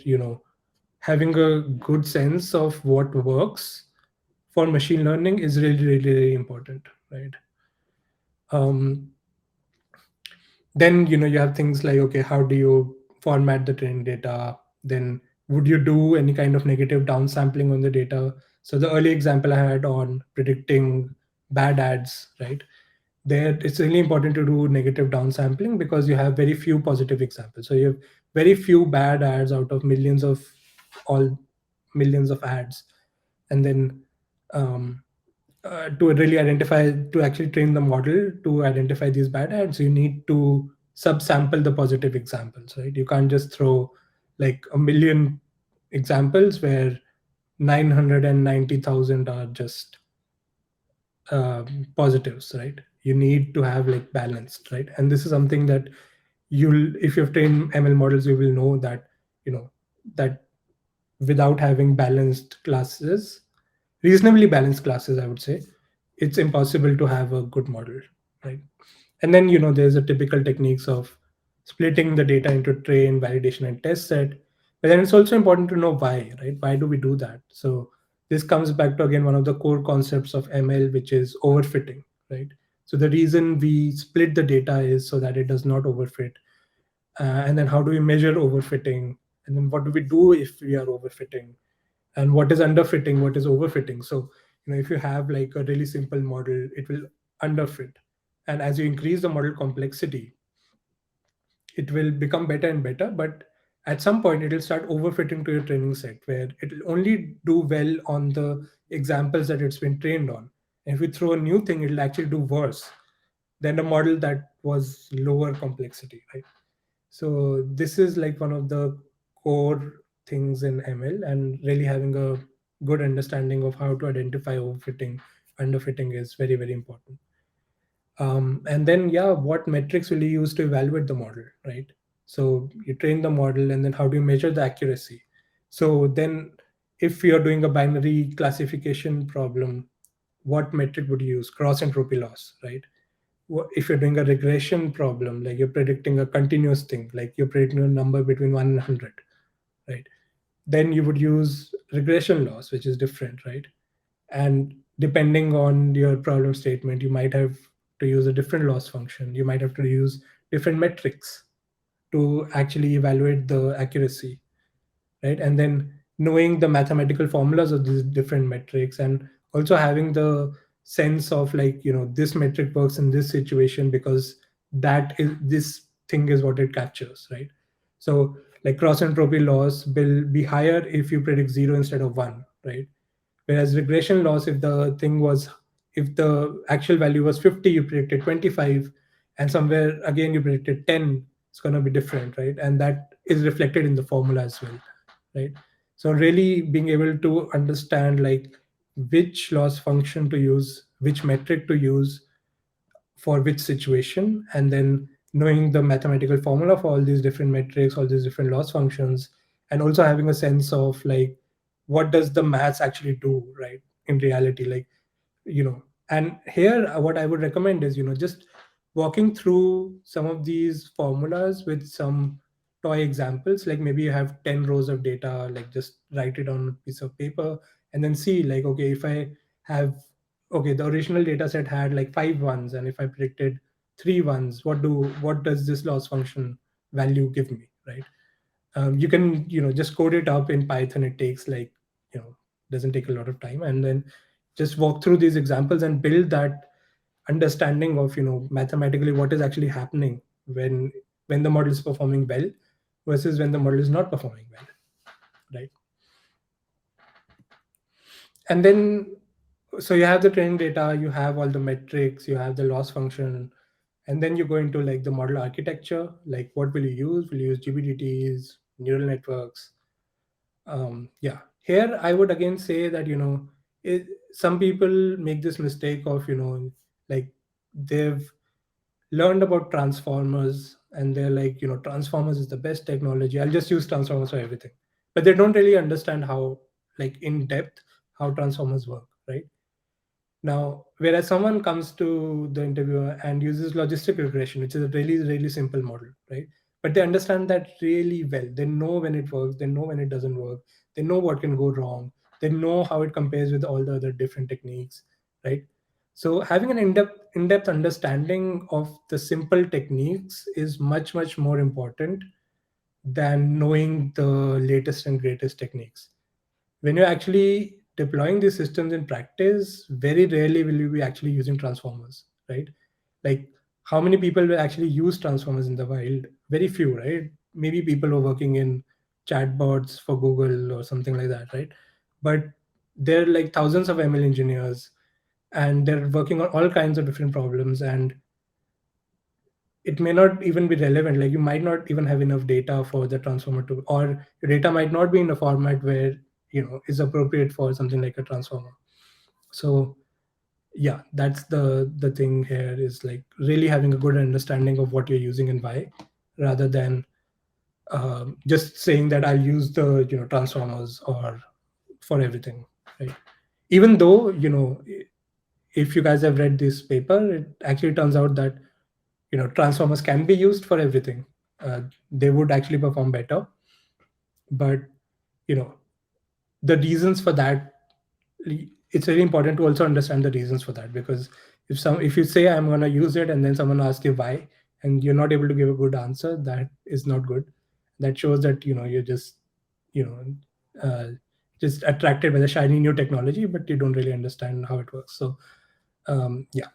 having a good sense of what works for machine learning is really, really, really important, right? Um, then you have things like, okay, how do you format the training data? Then would you do any kind of negative downsampling on the data? So the early example I had on predicting bad ads, right? There it's really important to do negative downsampling because you have very few positive examples. So you have very few bad ads out of all millions of ads. And then to really identify, to actually train the model to identify these bad ads, you need to subsample the positive examples, right? You can't just throw like a million examples where 990,000 are just positives, right? You need to have like balanced, right? And this is something that you'll, if you've trained ML models, you will know that, you know, that without having balanced classes, reasonably balanced classes, I would say, it's impossible to have a good model, right? And then, there's a typical techniques of splitting the data into train, validation, and test set. But then it's also important to know why, right? Why do we do that? So this comes back to, again, one of the core concepts of ML, which is overfitting, right? So the reason we split the data is so that it does not overfit. And then how do we measure overfitting? And then what do we do if we are overfitting? And what is underfitting, what is overfitting? So, if you have like a really simple model, it will underfit. And as you increase the model complexity, it will become better and better. But at some point, it will start overfitting to your training set, where it will only do well on the examples that it's been trained on. And if we throw a new thing, it'll actually do worse than a model that was lower complexity, right? So this is like one of the core things in ML, and really having a good understanding of how to identify overfitting, underfitting is very, very important. And then, yeah, what metrics will you use to evaluate the model, right? So you train the model, and then how do you measure the accuracy? So then, if you're doing a binary classification problem, what metric would you use? Cross entropy loss, right? If you're doing a regression problem, like you're predicting a continuous thing, like you're predicting a number between 1 and 100, right? Then you would use regression loss, which is different, right? And depending on your problem statement, you might have to use a different loss function. You might have to use different metrics to actually evaluate the accuracy, right? And then knowing the mathematical formulas of these different metrics, and also having the sense of, like, this metric works in this situation because that is, this thing is what it captures, right? So like cross entropy loss will be higher if you predict 0 instead of 1, right? Whereas regression loss, if the thing was, if the actual value was 50, you predicted 25, and somewhere again you predicted 10, it's going to be different, right? And that is reflected in the formula as well, right? So really being able to understand, like, which loss function to use, which metric to use for which situation, and then knowing the mathematical formula for all these different metrics, all these different loss functions, and also having a sense of, like, what does the maths actually do, right, in reality, like, and here, what I would recommend is, just walking through some of these formulas with some toy examples. Like maybe you have 10 rows of data, like just write it on a piece of paper, and then see, like, okay, if I have, okay, the original data set had like 5 ones, and if I predicted 3 ones, what does this loss function value give me, right? You can, just code it up in Python. It takes like, doesn't take a lot of time, and then just walk through these examples and build that understanding of, mathematically what is actually happening when the model is performing well versus when the model is not performing well, right? And then, so you have the training data, you have all the metrics, you have the loss function, and then you go into like the model architecture. Like, what will you use? Will you use GPTs, neural networks? Yeah, here I would again say that, some people make this mistake of, like, they've learned about transformers, and they're like, transformers is the best technology, I'll just use transformers for everything. But they don't really understand how, like, in depth, how transformers work, right? Now, whereas someone comes to the interviewer and uses logistic regression, which is a really, really simple model, right? But they understand that really well. They know when it works, they know when it doesn't work, they know what can go wrong, they know how it compares with all the other different techniques, right? So having an in-depth understanding of the simple techniques is much, much more important than knowing the latest and greatest techniques. When you're actually deploying these systems in practice, very rarely will you be actually using transformers, right? Like, how many people will actually use transformers in the wild? Very few, right? Maybe people who are working in chatbots for Google or something like that, right? But there are like thousands of ML engineers, and they're working on all kinds of different problems, and it may not even be relevant. Like, you might not even have enough data for the transformer to, or your data might not be in a format where, is appropriate for something like a transformer. So yeah, that's the thing here, is like really having a good understanding of what you're using and why, rather than just saying that I'll use the transformers or for everything, right? Even though if you guys have read this paper, it actually turns out that transformers can be used for everything. They would actually perform better, but you know the reasons for that, it's really important to also understand the reasons for that, because if you say I'm going to use it and then someone asks you why and you're not able to give a good answer, that is not good. That shows that you're just you know uh, just attracted by the shiny new technology, but you don't really understand how it works. So yeah.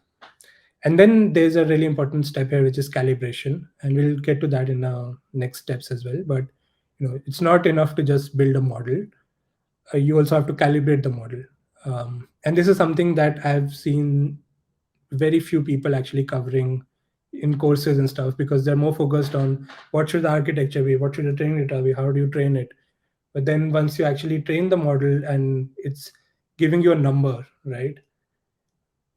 And then there's a really important step here, which is calibration, and we'll get to that in next steps as well. But it's not enough to just build a model. You also have to calibrate the model. And this is something that I've seen very few people actually covering in courses and stuff, because they're more focused on what should the architecture be, what should the training data be, how do you train it. But then once you actually train the model and it's giving you a number, right?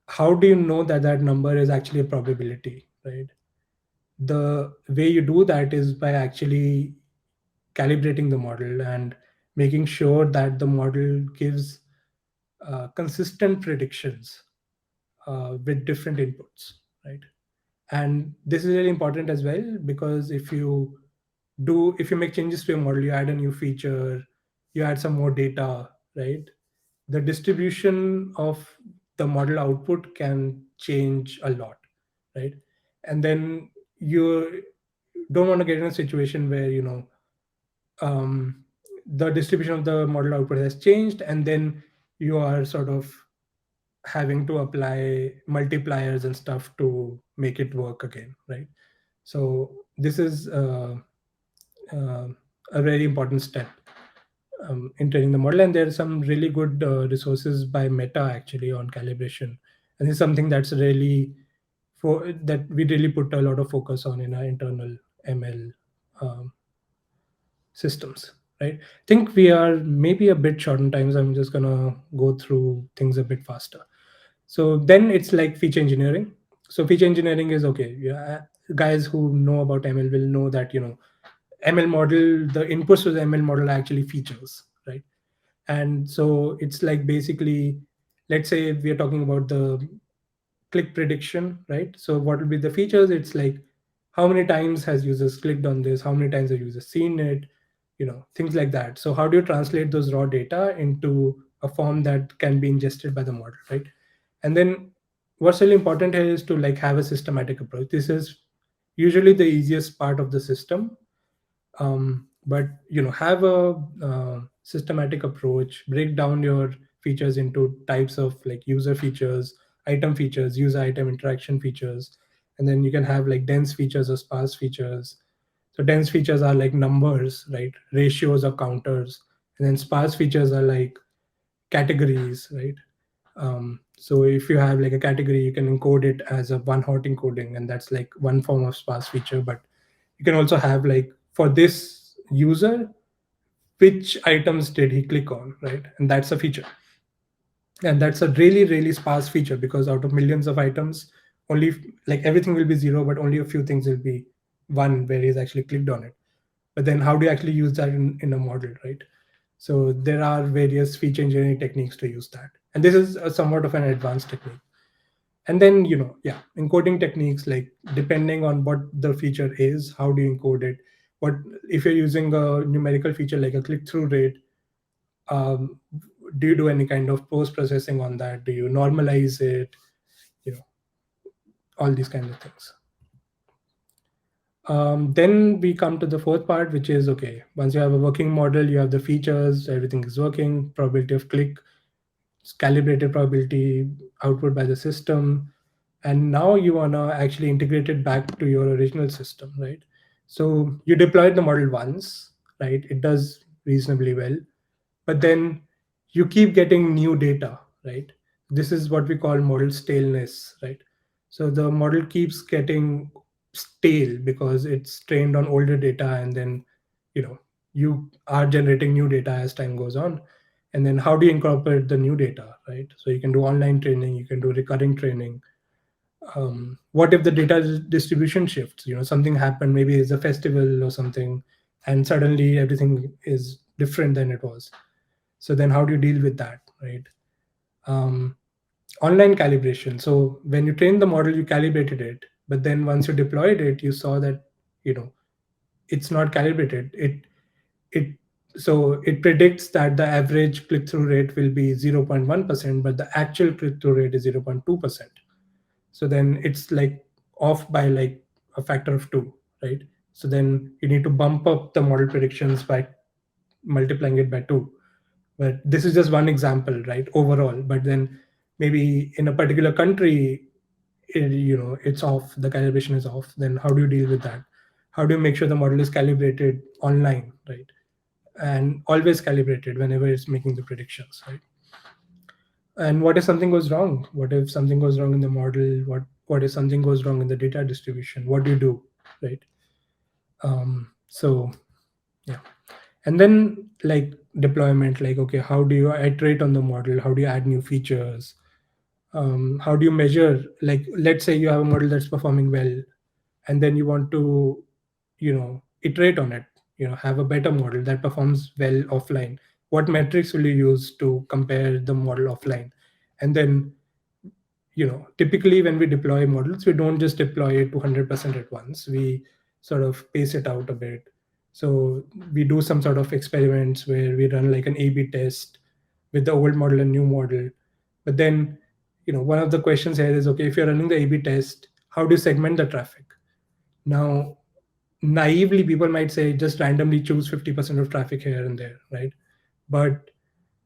How do you know that that number is actually a probability, right? The way you do that is by actually calibrating the model and making sure that the model gives consistent predictions with different inputs, right? And this is really important as well, because if you make changes to your model, you add a new feature, you add some more data, right? The distribution of the model output can change a lot, right? And then you don't want to get in a situation where um, the distribution of the model output has changed, and then you are sort of having to apply multipliers and stuff to make it work again, right? So this is uh, a very important step in training the model, and there are some really good resources by Meta actually on calibration, and it's something that's really that we really put a lot of focus on in our internal ML um, systems, right? I think we are maybe a bit short on time, so I'm just gonna go through things a bit faster. So then it's like feature engineering. So feature engineering is okay. Yeah, guys who know about ML will know that ML model, the inputs to the ML model are actually features, right? And so it's like basically, let's say we are talking about the click prediction, right? So what will be the features? It's like how many times has users clicked on this, how many times have users seen it, things like that. So how do you translate those raw data into a form that can be ingested by the model, right? And then what's really important here is to like have a systematic approach. This is usually the easiest part of the system, but have a systematic approach, break down your features into types of like user features, item features, user item interaction features, and then you can have like dense features or sparse features. So dense features are like numbers, right, ratios or counters, and then sparse features are like categories, right? So if you have like a category, you can encode it as a one hot encoding, and that's like one form of sparse feature. But you can also have like, for this user, which items did he click on, right? And that's a feature. And that's a really, really sparse feature, because out of millions of items, only like everything will be zero, but only a few things will be one where he's actually clicked on it. But then how do you actually use that in a model, right? So there are various feature engineering techniques to use that. And this is a somewhat of an advanced technique. And then yeah, encoding techniques, like depending on what the feature is, how do you encode it? What if you're using a numerical feature like a click-through rate, um, do you do any kind of post-processing on that? Do you normalize it? you know all these kinds of things. Then we come to the fourth part, which is okay, once you have a working model, you have the features, everything is working, probability of click, calibrated probability, output by the system, and now you want to actually integrate it back to your original system, right? So you deployed the model once, right? It does reasonably well, but then you keep getting new data, right? This is what we call model staleness, right? So the model keeps getting stale because it's trained on older data, and then you know you are generating new data as time goes on. And then how do you incorporate the new data, right? So you can do online training, you can do recurring training, What if the data distribution shifts? Something happened, maybe it's a festival or something, and suddenly everything is different than it was. So then how do you deal with that, right? um, Online calibration. So when you trained the model, you calibrated it, but then once you deployed it, you saw that you know it's not calibrated. It so it predicts that the average click-through rate will be 0.1%, but the actual click-through rate is 0.2%. So then it's like off by like a factor of two, right? So then you need to bump up the model predictions by multiplying it by two. But this is just one example, right, overall. But then maybe in a particular country, it's off, the calibration is off. Then how do you deal with that? How do you make sure the model is calibrated online, right? And always calibrated whenever it's making the predictions, right? And what if something goes wrong? What if something goes wrong in the model? What if something goes wrong in the data distribution? What do you do, right? So yeah. And then like deployment, like, okay, how do you iterate on the model? How do you add new features? How do you measure, like, let's say you have a model that's performing well, and then you want to iterate on it, have a better model that performs well offline. What metrics will you use to compare the model offline? And then typically when we deploy models, we don't just deploy it to 100% at once. We sort of pace it out a bit. So we do some sort of experiments where we run like an A/B test with the old model and new model. But then one of the questions here is, okay, if you're running the A/B test, how do you segment the traffic? Now, naively, people might say just randomly choose 50% of traffic here and there, right? But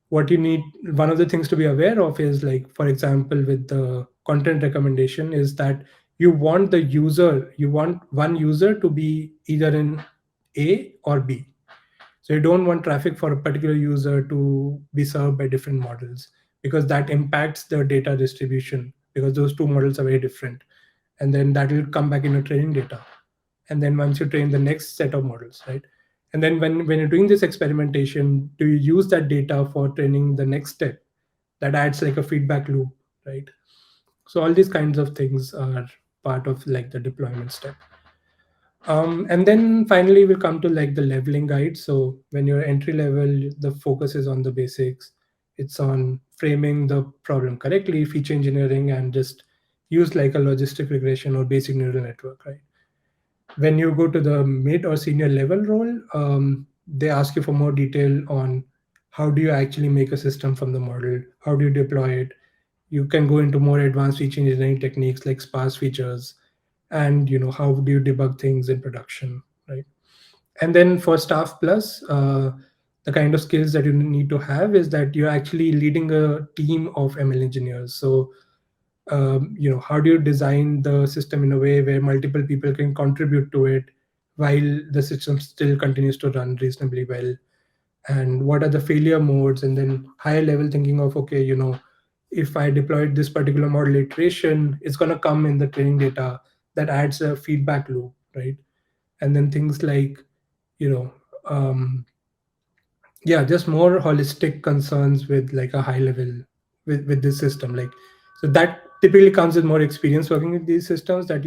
what you need, one of the things to be aware of is, like, for example, with the content recommendation, is that you want one user to be either in A or B. So you don't want traffic for a particular user to be served by different models, because that impacts the data distribution, because those two models are very different. And then that will come back in your training data. And then once you train the next set of models, right? And then when you're doing this experimentation, do you use that data for training the next step? That adds like a feedback loop, right? So all these kinds of things are part of like the deployment step. And then finally we'll come to like the leveling guide. So when you're entry level, the focus is on the basics. It's on framing the problem correctly, feature engineering, and just use like a logistic regression or basic neural network, right? When you go to the mid or senior level role, they ask you for more detail on how do you actually make a system from the model, how do you deploy it. You can go into more advanced feature engineering techniques like sparse features, and how do you debug things in production, right? And then for staff plus, the kind of skills that you need to have is that you're actually leading a team of ML engineers. So how do you design the system in a way where multiple people can contribute to it while the system still continues to run reasonably well? And what are the failure modes? And then higher level thinking of, okay, if I deployed this particular model iteration, it's going to come in the training data. That adds a feedback loop, right? And then things like, you know um, yeah, just more holistic concerns with like a high level, with this system, like, so that typically comes with more experience working with these systems, that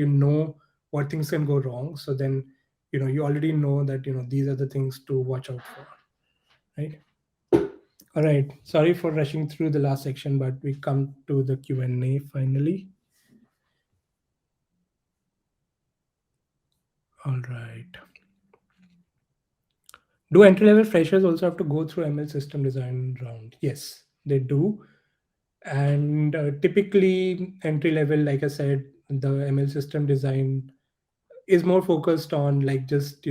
what things can go wrong. So then you already know that these are the things to watch out for, right? All right, sorry for rushing through the last section, but we come to the Q&A finally. All right, do entry level freshers also have to go through ML system design round? Yes, they do. And typically entry level, like I said, the ML system design is more focused on like, just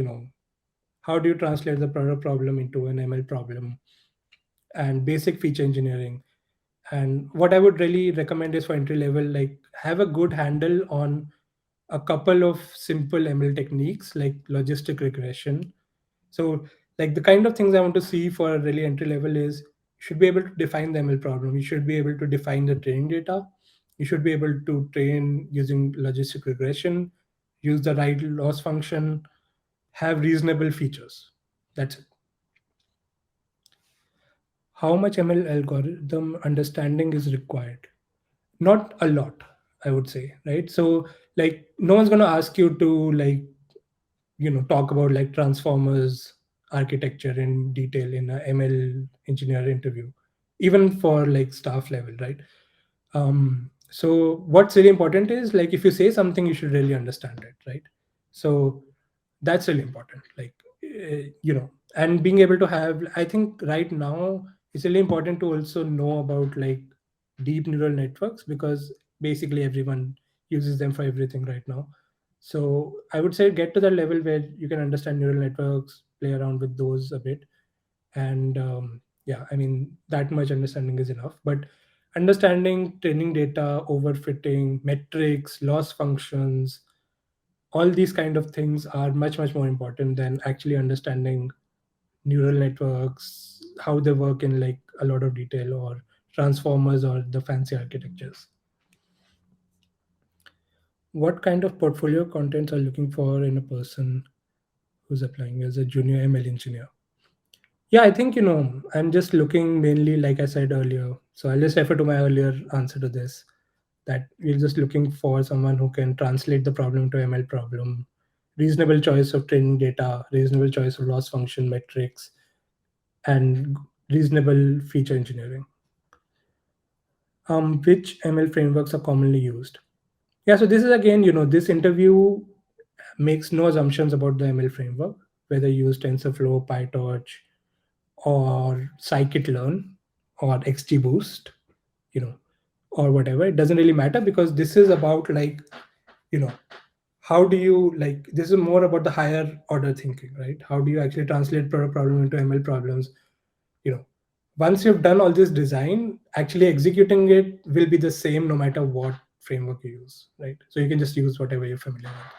how do you translate the product problem into an ML problem, and basic feature engineering. And what I would really recommend is, for entry level, like, have a good handle on a couple of simple ML techniques like logistic regression. So, like, the kind of things I want to see for a really entry level is, you should be able to define the ML problem. You should be able to define the training data. You should be able to train using logistic regression, use the right loss function, have reasonable features. That's it. How much ML algorithm understanding is required? Not a lot. I would say, right? So like no one's going to ask you to like talk about like transformers architecture in detail in a ML engineer interview, even for like staff level, right? So what's really important is like if you say something, you should really understand it, right? So that's really important, like and being able to have, I think right now it's really important to also know about like deep neural networks, because basically everyone uses them for everything right now. So I would say get to that level where you can understand neural networks, play around with those a bit, and yeah, I mean that much understanding is enough. But understanding training data, overfitting, metrics, loss functions, all these kind of things are much more important than actually understanding neural networks, how they work in like a lot of detail, or transformers or the fancy architectures. What kind of portfolio contents are looking for in a person who's applying as a junior ML engineer? Yeah, I think, I'm just looking mainly, like I said earlier. So I'll just refer to my earlier answer to this, that we're just looking for someone who can translate the problem to ML problem, reasonable choice of training data, reasonable choice of loss function metrics, and reasonable feature engineering. Which ML frameworks are commonly used? Yeah, so this is again, this interview makes no assumptions about the ML framework, whether you use TensorFlow, PyTorch, or scikit-learn, or XGBoost, you know, or whatever. It doesn't really matter, because this is about like, you know, how do you like, this is more about the higher order thinking, right? How do you actually translate product problem into ML problems? You know, once you've done all this design, actually executing it will be the same no matter what framework you use, right? So you can just use whatever you're familiar with.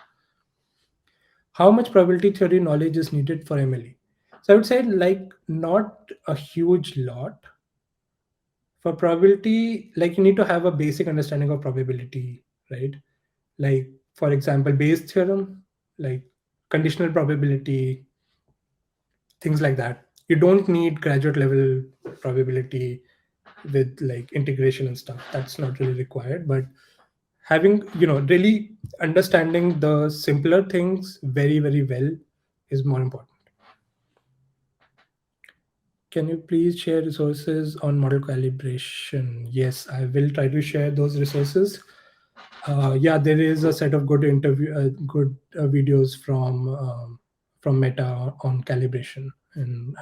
How much probability theory knowledge is needed for MLE? So I would say like not a huge lot. For probability, like you need to have a basic understanding of probability, right? Like for example, Bayes theorem, like conditional probability, things like that. You don't need graduate level probability with like integration and stuff. That's not really required. But having, really understanding the simpler things very well is more important. Can you please share resources on model calibration? Yes, I will try to share those resources. Yeah, there is a set of good videos from Meta on calibration, and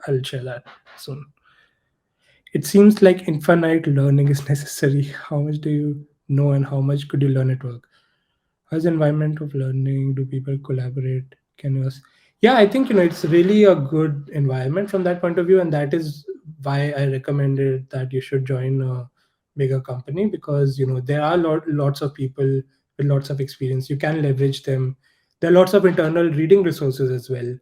I'll share that soon. It seems like infinite learning is necessary. How much do you know, and how much could you learn at work? How's the environment of learning? Do people collaborate? Can you? Yeah, I think it's really a good environment from that point of view, and that is why I recommended that you should join a bigger company, because there are lots of people with lots of experience. You can leverage them. There are lots of internal reading resources as well.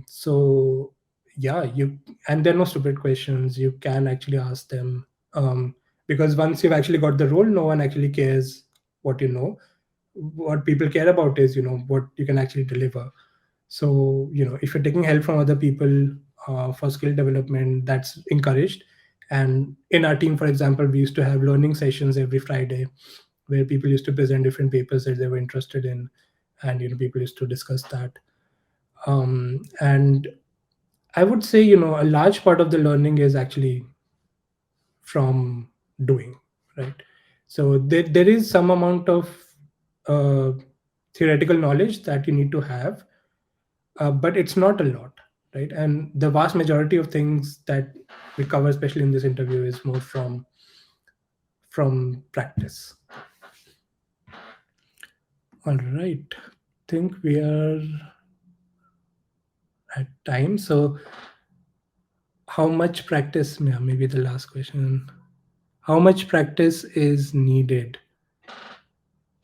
So yeah, you and there are no stupid questions. You can actually ask them, because once you've actually got the role, no one actually cares what you know. What people care about is what you can actually deliver. So if you're taking help from other people for skill development, that's encouraged. And in our team, for example, we used to have learning sessions every Friday, where people used to present different papers that they were interested in, and people used to discuss that. And I would say, a large part of the learning is actually from doing, right? So there is some amount of uh, theoretical knowledge that you need to have, but it's not a lot, right? And the vast majority of things that we cover, especially in this interview, is more from practice. All right, think we are at time. So how much practice, yeah, maybe the last question, how much practice is needed?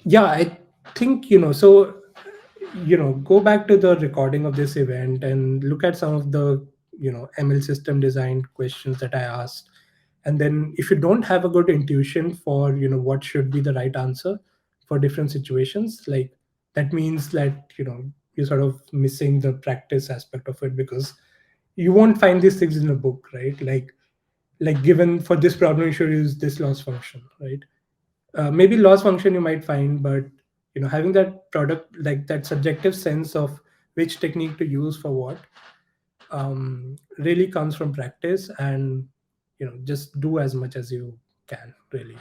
Yeah, I think so go back to the recording of this event and look at some of the ML system design questions that I asked. And then if you don't have a good intuition for what should be the right answer for different situations, like that means that you're sort of missing the practice aspect of it, because you won't find these things in a book, right? Like given for this problem you should use this loss function, right? Maybe loss function you might find, but having that product, like that subjective sense of which technique to use for what, really comes from practice. And just do as much as you can, really.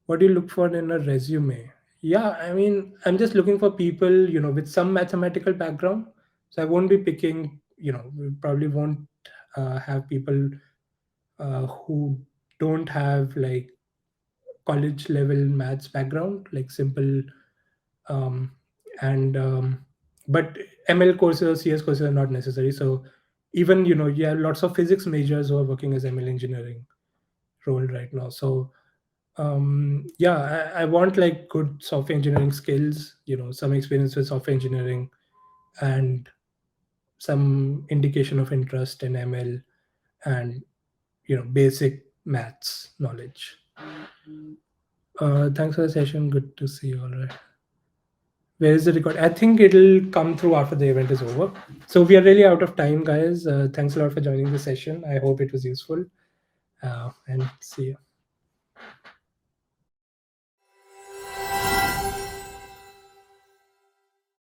What do you look for in a resume? Yeah, I mean, I'm just looking for people with some mathematical background. So I won't be picking, we probably won't have people who don't have like college level maths background, like simple, um, and but ML courses or CS courses are not necessary. So even you have lots of physics majors who are working as ML engineering role right now. So yeah, I want like good software engineering skills, some experience with software engineering, and some indication of interest in ML, and basic maths knowledge. Thanks for the session. Good to see you. All right. Where is the record? I think it'll come through after the event is over. So we are really out of time, guys. Thanks a lot for joining the session. I hope it was useful. And see you.